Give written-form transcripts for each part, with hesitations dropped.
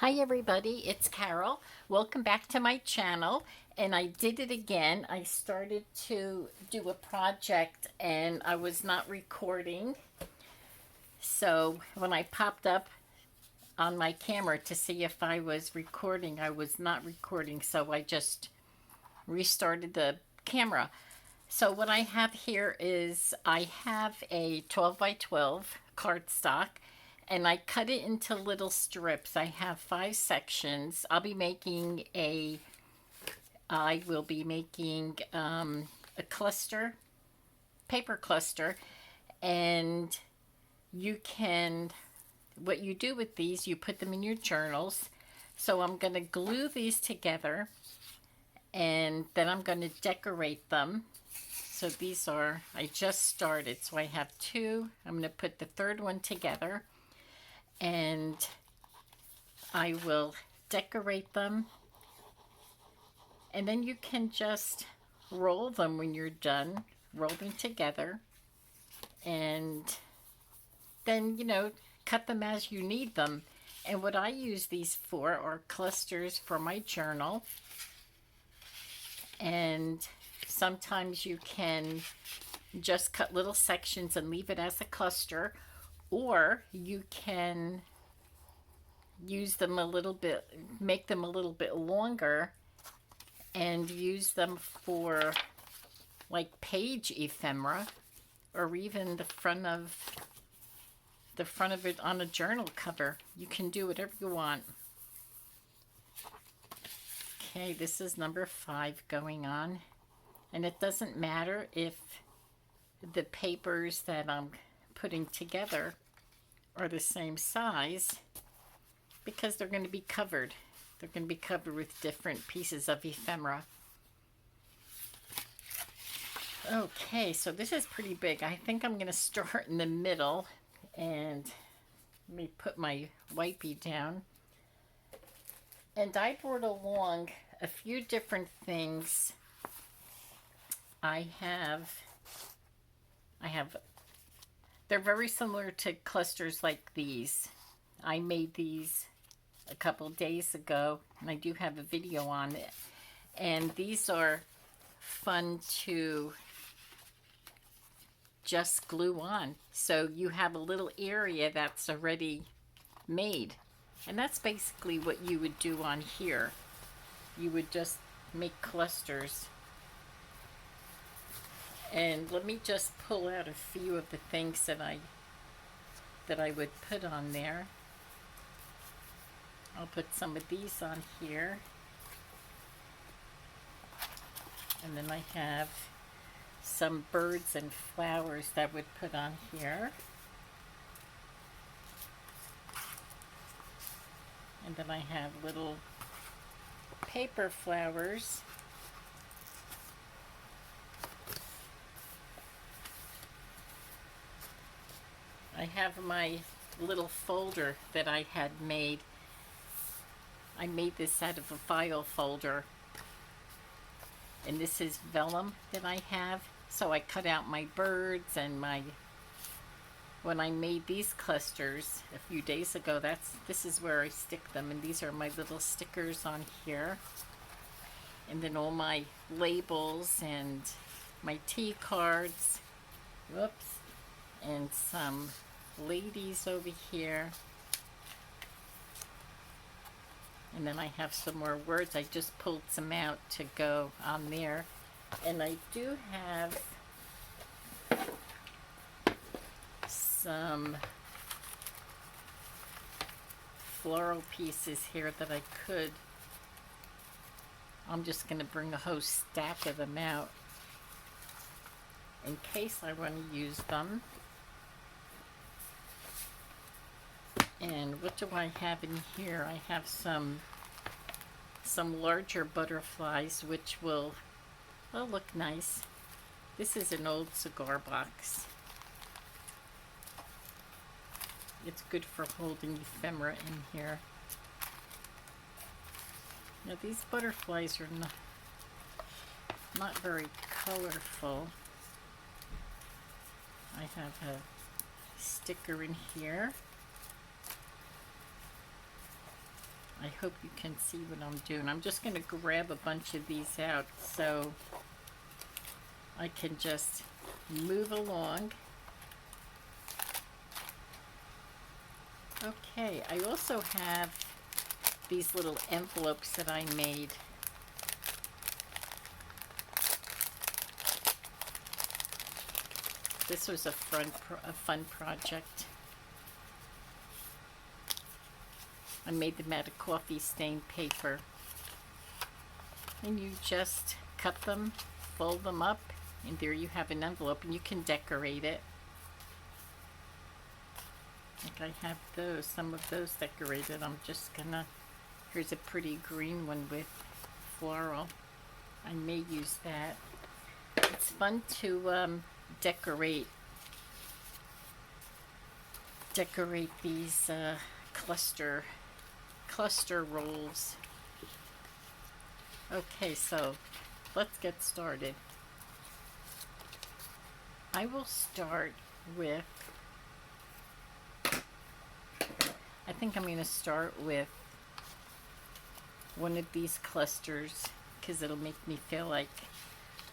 Hi everybody, it's Carol. Welcome back to my channel. And I did it again. I started to do a project and I was not recording. So when I popped up on my camera to see if I was recording, I was not recording. So I just restarted the camera. So what I have here is I have a 12 by 12 cardstock and I cut it into little strips. I have 5 sections. I will be making a cluster, paper cluster, and what you do with these, you put them in your journals. So I'm going to glue these together and then I'm going to decorate them. So I just started, so I have 2. I'm going to put the third one together and I will decorate them. And then you can just roll them when you're done, roll them together. And then, cut them as you need them. And what I use these for are clusters for my journal. And sometimes you can just cut little sections and leave it as a cluster, or you can use them a little bit, make them a little bit longer and use them for like page ephemera, or even the front of it on a journal cover. You can do whatever you want. Okay, this is number 5 going on. And it doesn't matter if the papers that I'm putting together are the same size, because they're going to be covered. They're going to be covered with different pieces of ephemera. Okay, so this is pretty big. I think I'm going to start in the middle, and let me put my wipey down. And I brought along a few different things. They're very similar to clusters like these. I made these a couple days ago, and I do have a video on it. And these are fun to just glue on. So you have a little area that's already made. And that's basically what you would do on here. You would just make clusters. And let me just pull out a few of the things that I would put on there. I'll put some of these on here. And then I have some birds and flowers that I would put on here. And then I have little paper flowers. I have my little folder that I had made. I made this out of a file folder. And this is vellum that I have. So I cut out my birds and when I made these clusters a few days ago, this is where I stick them. And these are my little stickers on here. And then all my labels and my tea cards. Whoops. And some ladies over here. And then I have some more words. I just pulled some out to go on there. And I do have some floral pieces here that I'm just going to bring a whole stack of them out in case I want to use them. And what do I have in here? I have some larger butterflies, which will look nice. This is an old cigar box. It's good for holding ephemera in here. Now these butterflies are not very colorful. I have a sticker in here. I hope you can see what I'm doing. I'm just going to grab a bunch of these out so I can just move along. Okay, I also have these little envelopes that I made. This was a fun project. I made them out of coffee stained paper. And you just cut them, fold them up, and there you have an envelope, and you can decorate it. Like I have those, some of those decorated. I'm just gonna, here's a pretty green one with floral. I may use that. It's fun to decorate these cluster rolls. Okay, so let's get started. I will start with, I think I'm going to start with one of these clusters because it'll make me feel like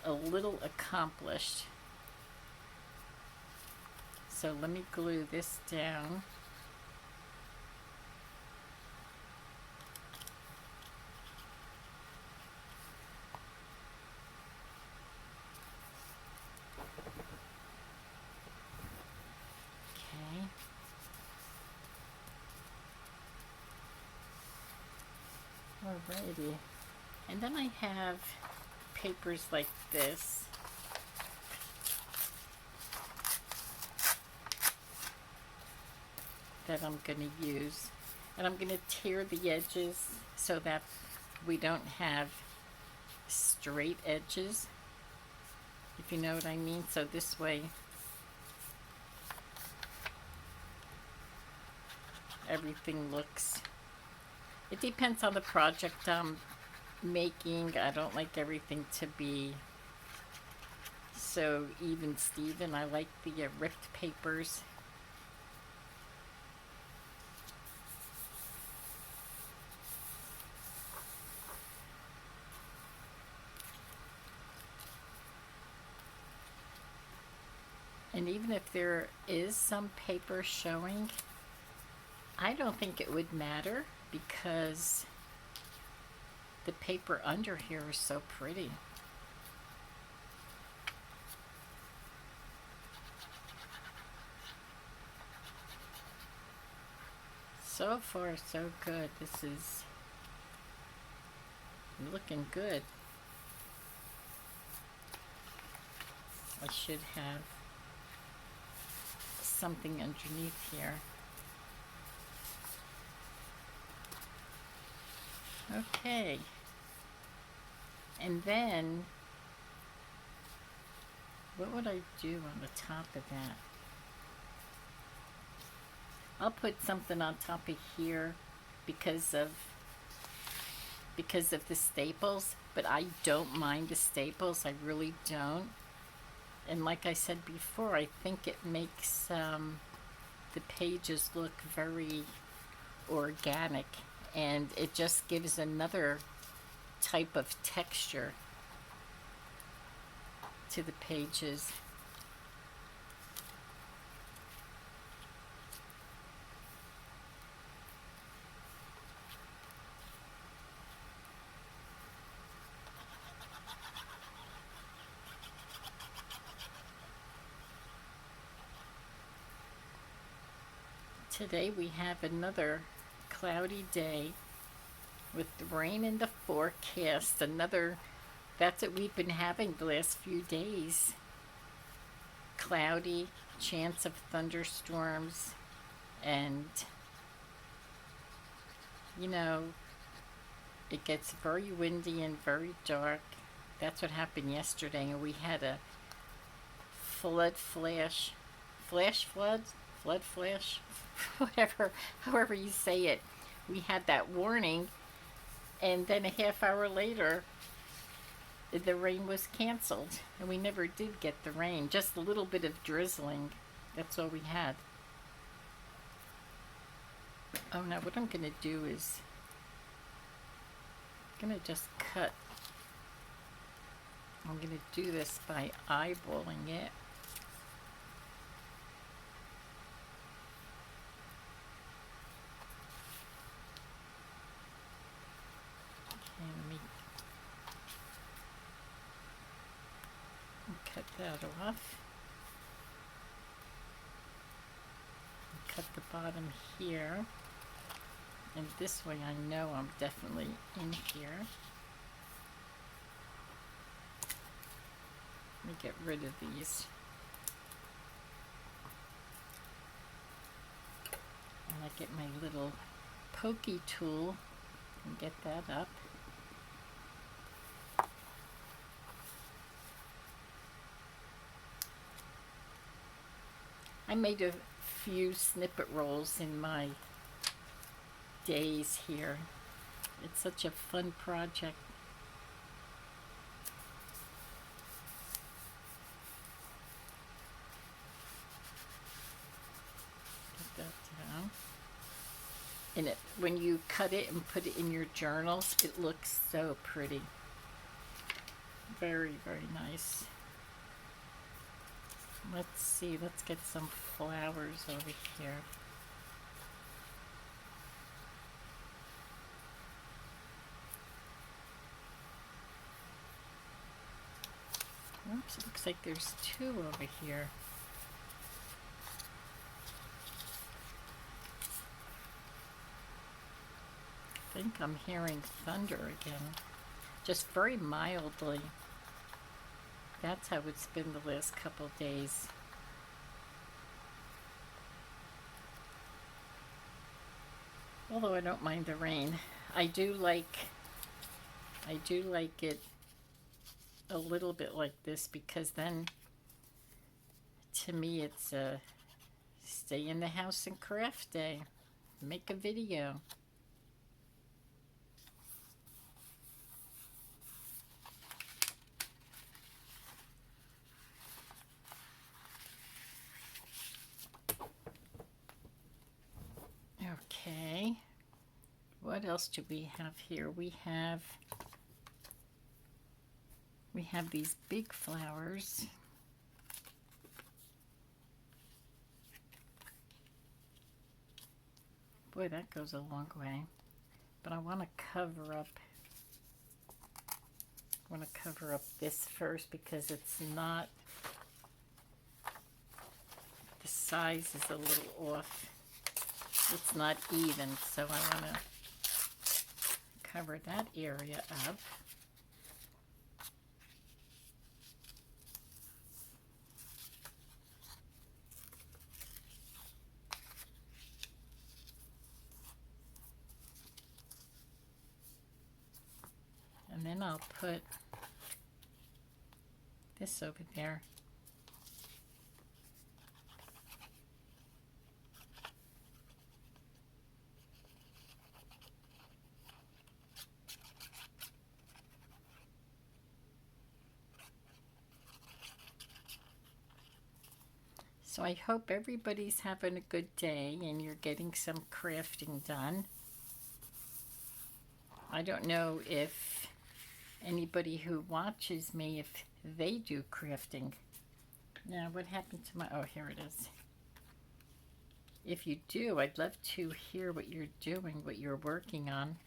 a little accomplished. So let me glue this down. Okay. Alrighty. And then I have papers like this. That I'm going to use, and I'm going to tear the edges so that we don't have straight edges, if you know what I mean. So this way everything looks, it depends on the project I'm making. I don't like everything to be so even Steven. I like the ripped papers. And even if there is some paper showing, I don't think it would matter because the paper under here is so pretty. So far, so good. This is looking good. I should have something underneath here. Okay. And then, what would I do on the top of that? I'll put something on top of here because of the staples, but I don't mind the staples. I really don't. And like I said before, I think it makes the pages look very organic, and it just gives another type of texture to the pages. Today we have another cloudy day with the rain in the forecast. That's what we've been having the last few days. Cloudy, chance of thunderstorms, and you know, it gets very windy and very dark. That's what happened yesterday, and we had a flood flash, whatever, however you say it. We had that warning, and then a half hour later, the rain was canceled, and we never did get the rain. Just a little bit of drizzling. That's all we had. Oh, now what I'm going to do is gonna just cut. I'm gonna do this by eyeballing it. Okay, let me cut that off. Cut the bottom here. And this way I know I'm definitely in here. Let me get rid of these. And I get my little pokey tool and get that up. I made a few snippet rolls in my days here. It's such a fun project. Get that down. And it, when you cut it and put it in your journals, it looks so pretty. Very, very nice. Let's see, let's get some flowers over here. Oops, it looks like there's two over here. I think I'm hearing thunder again, just very mildly. That's how it's been the last couple of days. Although I don't mind the rain. I do like it a little bit like this, because then to me it's a stay in the house and craft day. Make a video. Okay, what else do we have here? We have these big flowers. Boy, that goes a long way. But I want to cover up this first, because it's not, the size is a little off. It's not even, so I want to cover that area up. And then I'll put this over there. So I hope everybody's having a good day and you're getting some crafting done. I don't know if anybody who watches me, if they do crafting. Now, what happened to my, oh, here it is. If you do, I'd love to hear what you're doing, what you're working on.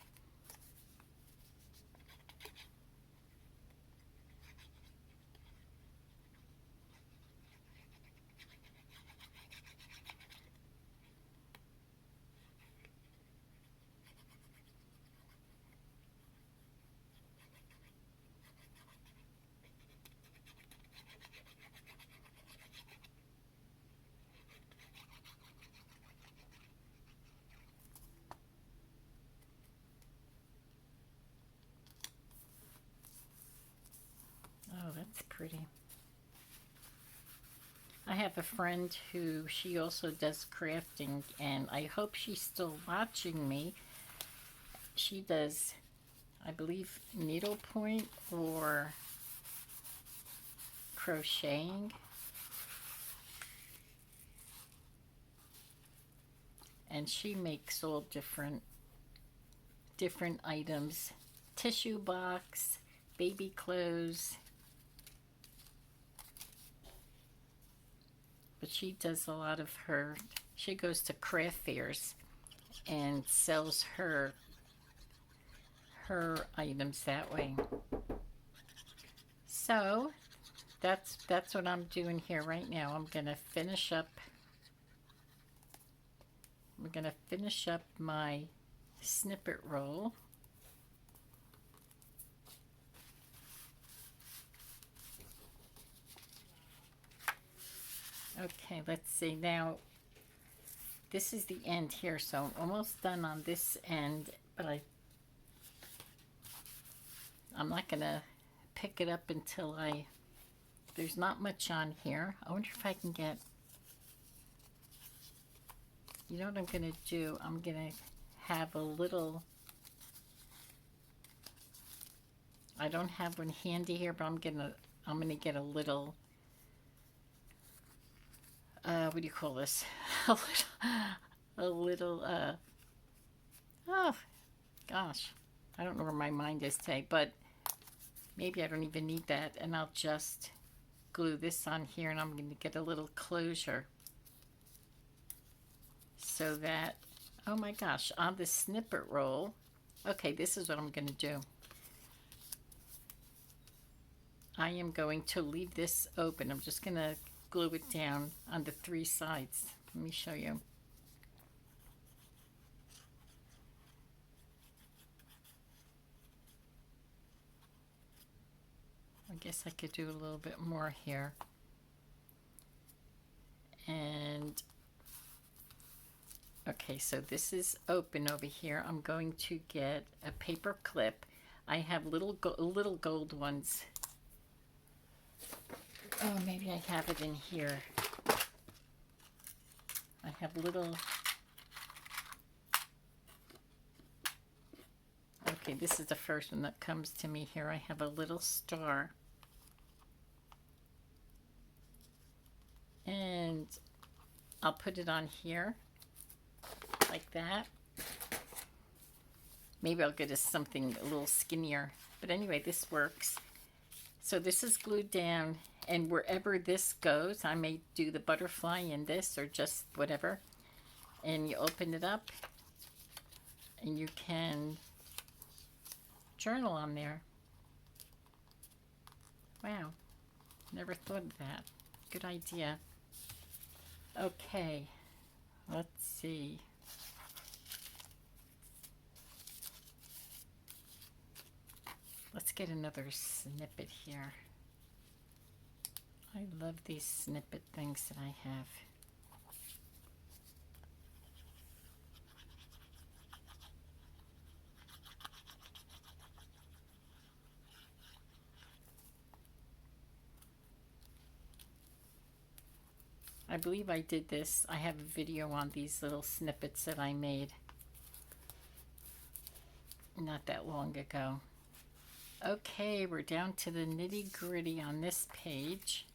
Oh, that's pretty. I have a friend who, she also does crafting, and I hope she's still watching me. She does, I believe, needlepoint or crocheting. And she makes all different items tissue box, baby clothes. But she does a lot of her, she goes to craft fairs and sells her items that way. So that's what I'm doing here right now. I'm gonna finish up my snippet roll. Okay, let's see. Now, this is the end here, so I'm almost done on this end, but I'm not going to pick it up until there's not much on here. I wonder if I can get, you know what I'm going to do? I'm going to have a little, I don't have one handy here, but I'm going to get a little, what do you call this? a little, oh gosh, I don't know where my mind is today, but maybe I don't even need that, and I'll just glue this on here, and I'm going to get a little closure so that, oh my gosh, on the snippet roll, okay, this is what I'm going to do. I am going to leave this open. I'm just going to glue it down on the 3 sides. Let me show you. I guess I could do a little bit more here. And okay, so this is open over here. I'm going to get a paper clip. I have little gold ones. Oh, maybe I have it in here. I have little, okay, this is the first one that comes to me here. I have a little star. And I'll put it on here like that. Maybe I'll get us something a little skinnier. But anyway, this works. So this is glued down, and wherever this goes, I may do the butterfly in this or just whatever. And you open it up, and you can journal on there. Wow, never thought of that. Good idea. Okay, let's see. Let's get another snippet here. I love these snippet things that I have. I believe I did this. I have a video on these little snippets that I made not that long ago. Okay, we're down to the nitty-gritty on this page.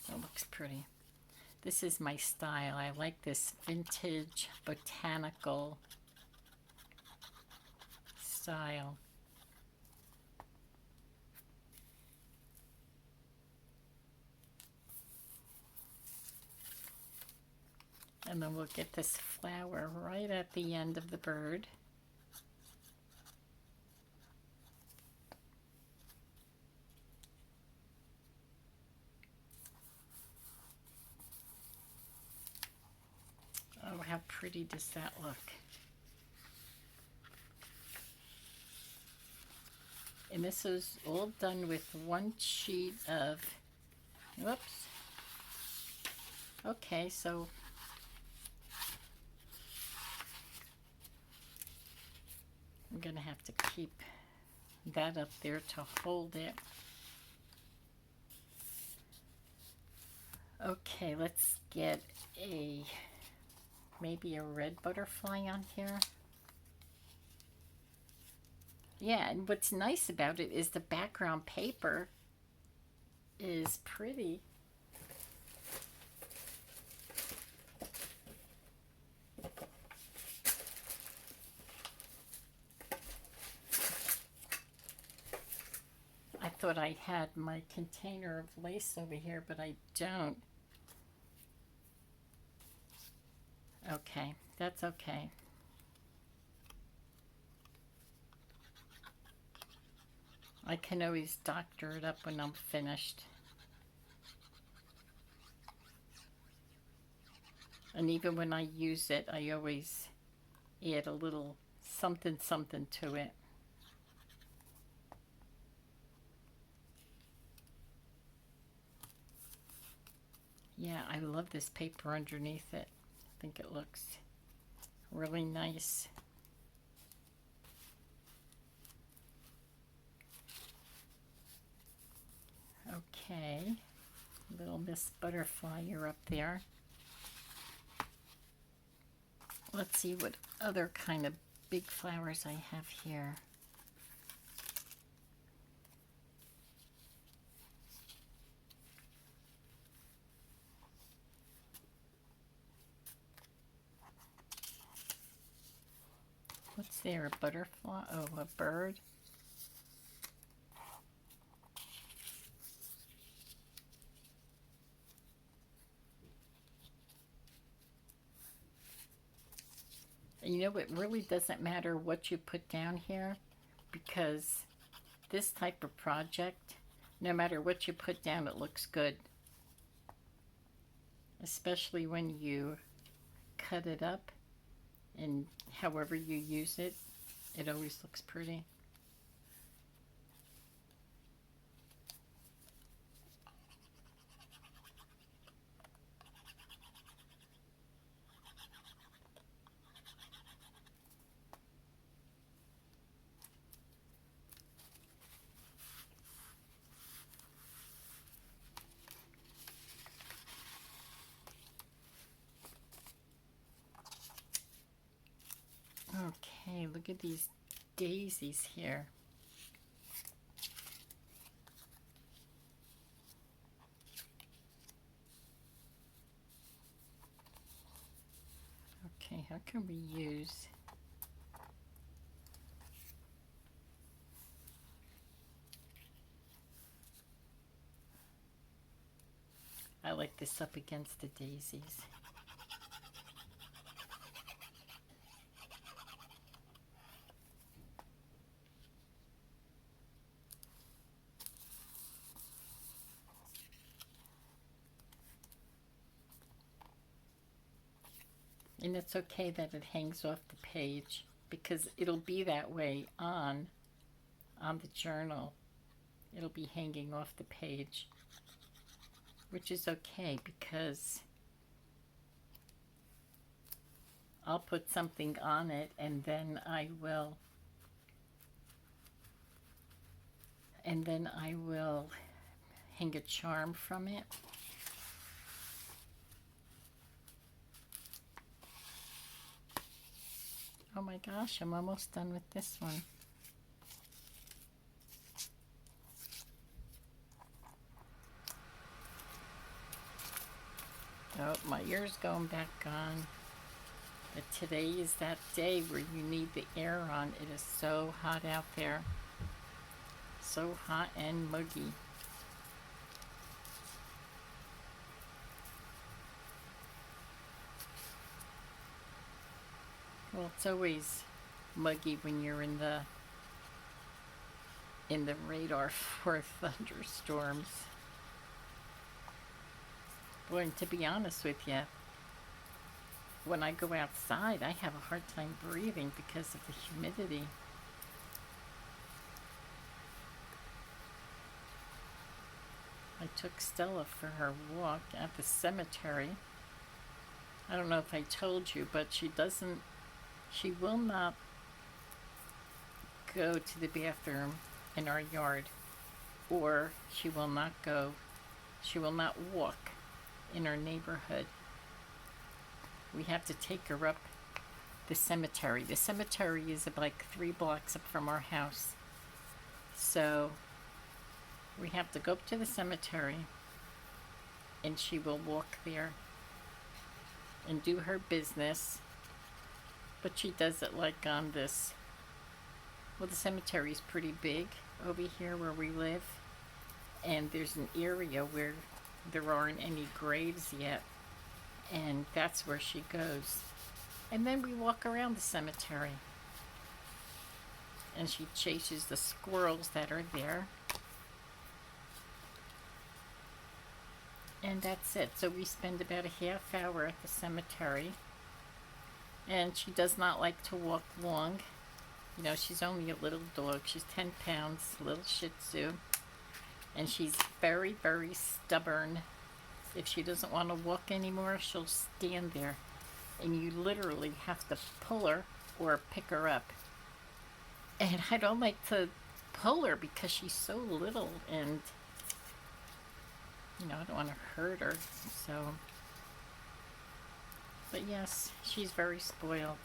It looks pretty. This is my style. I like this vintage botanical style. And then we'll get this flower right at the end of the bird. Oh, how pretty does that look? And this is all done with one sheet of, whoops. Okay, so I'm gonna have to keep that up there to hold it. Okay, let's get maybe a red butterfly on here. Yeah, and what's nice about it is the background paper is pretty. thought I had my container of lace over here, but I don't. Okay, that's okay. I can always doctor it up when I'm finished. And even when I use it, I always add a little something something to it. Yeah, I love this paper underneath it. I think it looks really nice. Okay, little Miss Butterfly, you're up there. Let's see what other kind of big flowers I have here. What's there? A butterfly? Oh, a bird. And you know, it really doesn't matter what you put down here, because this type of project, no matter what you put down, it looks good. Especially when you cut it up and however you use it, it always looks pretty. Okay, look at these daisies here. Okay, how can we use... I like this up against the daisies. And it's okay that it hangs off the page, because it'll be that way on the journal. It'll be hanging off the page, which is okay, because I'll put something on it and then I will hang a charm from it. Oh my gosh, I'm almost done with this one. Oh, my ear's going back on. But today is that day where you need the air on. It is so hot out there. So hot and muggy. Well, it's always muggy when you're in the radar for thunderstorms. Boy, and to be honest with you, when I go outside, I have a hard time breathing because of the humidity. I took Stella for her walk at the cemetery. I don't know if I told you, but she will not go to the bathroom in our yard, or she will not walk in our neighborhood. We have to take her up the cemetery. The cemetery is like 3 blocks up from our house. So we have to go up to the cemetery and she will walk there and do her business. But she does it like on this. Well, the cemetery is pretty big over here where we live. and there's an area where there aren't any graves yet, and that's where she goes. And then we walk around the cemetery, and she chases the squirrels that are there. And that's it. So we spend about a half hour at the cemetery. And she does not like to walk long. You know, she's only a little dog. She's 10 pounds, little Shih Tzu. And she's very, very stubborn. If she doesn't want to walk anymore, she'll stand there. And you literally have to pull her or pick her up. And I don't like to pull her because she's so little, and you know, I don't want to hurt her. So, but yes, she's very spoiled.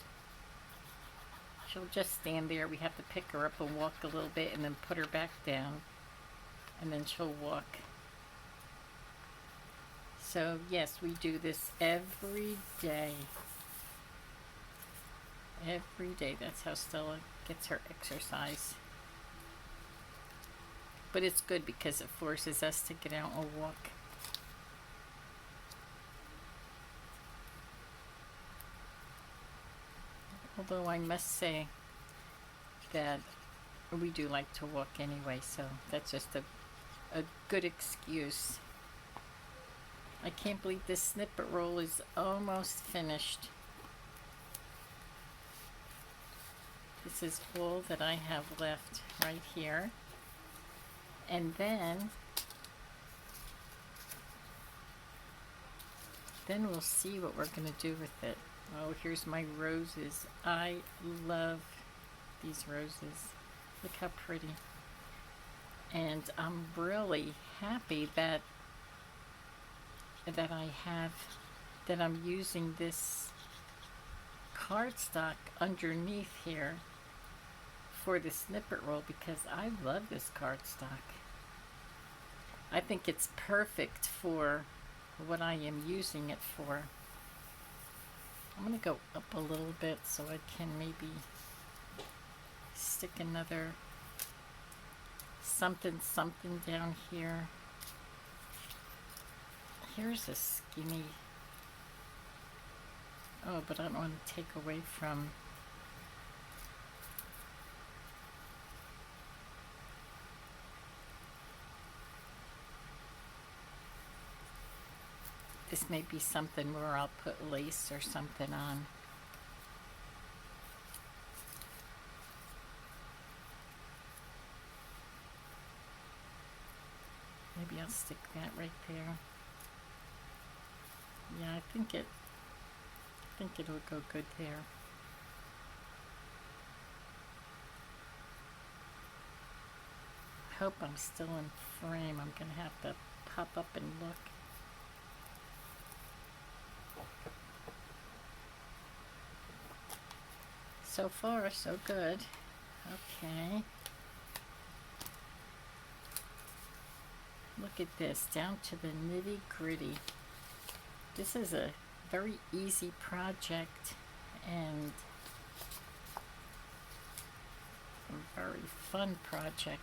She'll just stand there. We have to pick her up and walk a little bit and then put her back down, and then she'll walk. So yes, we do this every day. Every day. That's how Stella gets her exercise. But it's good because it forces us to get out and walk. Although I must say that we do like to walk anyway, so that's just a good excuse. I can't believe this snippet roll is almost finished. This is all that I have left right here. And then we'll see what we're going to do with it. Oh, here's my roses. I love these roses. Look how pretty. And I'm really happy that I'm using this cardstock underneath here for the snippet roll, because I love this cardstock. I think it's perfect for what I am using it for. I'm going to go up a little bit so I can maybe stick another something down here. Here's a skinny. Oh, but I don't want to take away from. This may be something where I'll put lace or something on. Maybe I'll stick that right there. Yeah, I think it'll go good there. I hope I'm still in frame. I'm gonna have to pop up and look. So far, so good. Okay. Look at this, down to the nitty-gritty. This is a very easy project and a very fun project.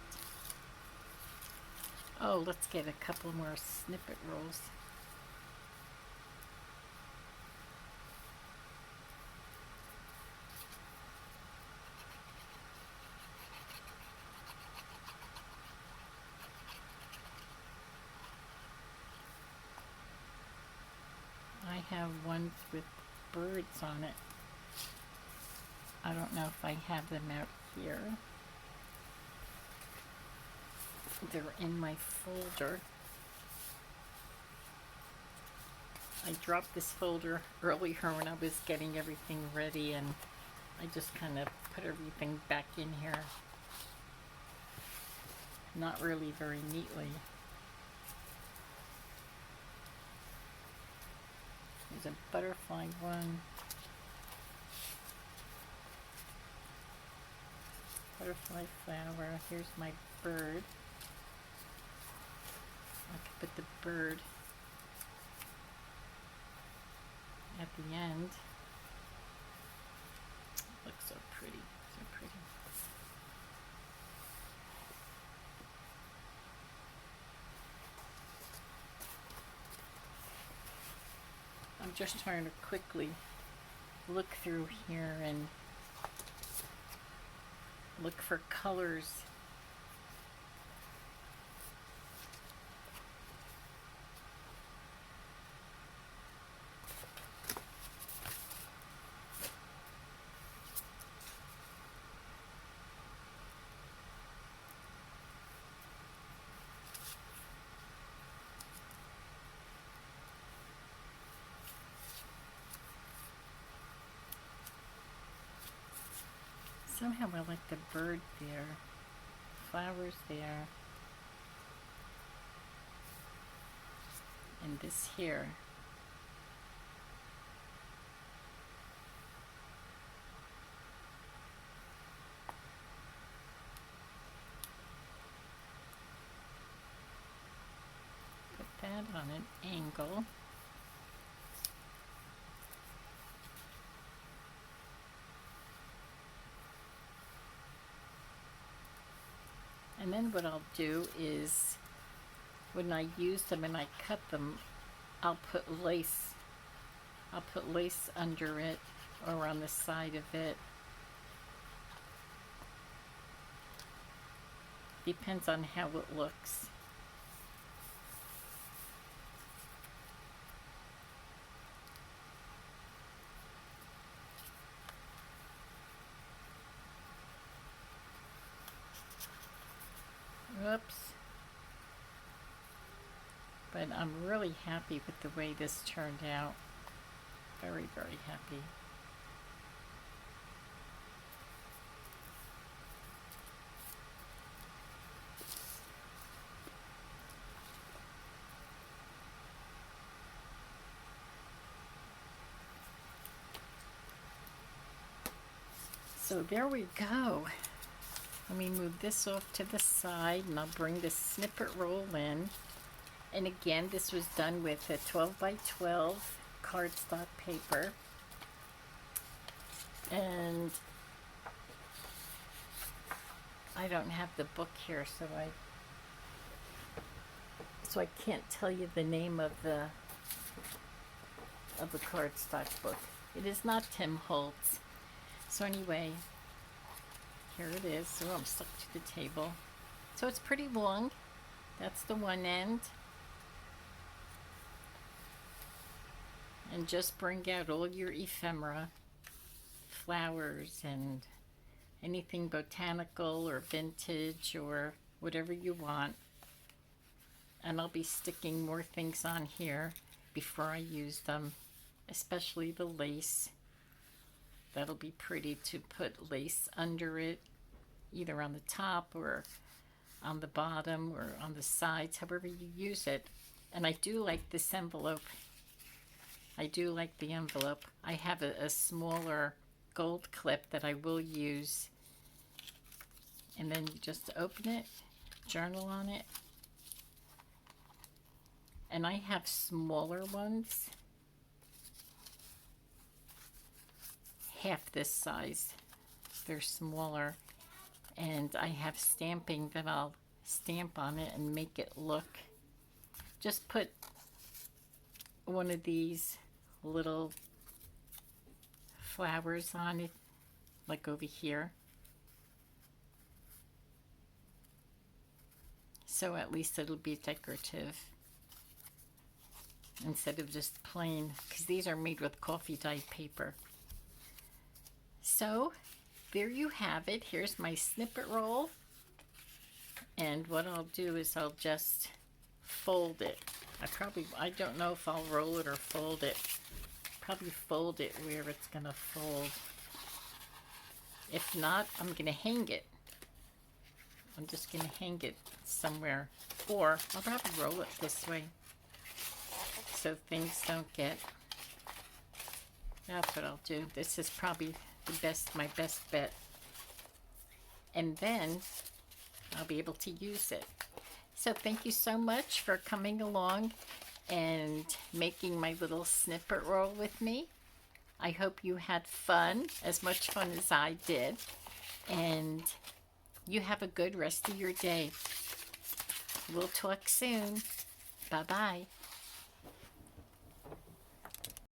Oh, let's get a couple more snippet rolls. I have ones with birds on it. I don't know if I have them out here. They're in my folder. I dropped this folder earlier when I was getting everything ready, and I just kind of put everything back in here. Not really very neatly. There's a butterfly one. Butterfly flower. Here's my bird. I could put the bird at the end. Looks so pretty, so pretty. I'm just trying to quickly look through here and look for colors. Somehow I like the bird there, flowers there, and this here. Put that on an angle. And then what I'll do is, when I use them and I cut them, I'll put lace. I'll put lace under it or on the side of it. Depends on how it looks. Oops. But I'm really happy with the way this turned out. Very, very happy. So there we go. Let me move this off to the side and I'll bring the snippet roll in. And again, this was done with a 12 by 12 cardstock paper. And I don't have the book here, so I can't tell you the name of the cardstock book. It is not Tim Holtz. So anyway, here it is. So I'm stuck to the table. So it's pretty long. That's the one end. And just bring out all your ephemera, flowers and anything botanical or vintage or whatever you want. And I'll be sticking more things on here before I use them, especially the lace. That'll be pretty to put lace under it, either on the top or on the bottom or on the sides, however you use it. And I do like this envelope. I do like the envelope. I have a smaller gold clip that I will use. And then you just open it, journal on it. And I have smaller ones, half this size. They're smaller. And I have stamping that I'll stamp on it and make it look. Just put one of these little flowers on it, like over here. So at least it'll be decorative instead of just plain, because these are made with coffee dyed paper. So there you have it. Here's my snippet roll. And what I'll do is I'll just fold it. I don't know if I'll roll it or fold it. Probably fold it where it's gonna fold. If not, I'm gonna hang it. I'm just gonna hang it somewhere. Or I'll probably roll it this way so things don't get. That's what I'll do. This is probably my best bet. And then I'll be able to use it. So thank you so much for coming along and making my little snippet roll with me. I hope you had fun, as much fun as I did. And you have a good rest of your day. We'll talk soon. Bye-bye.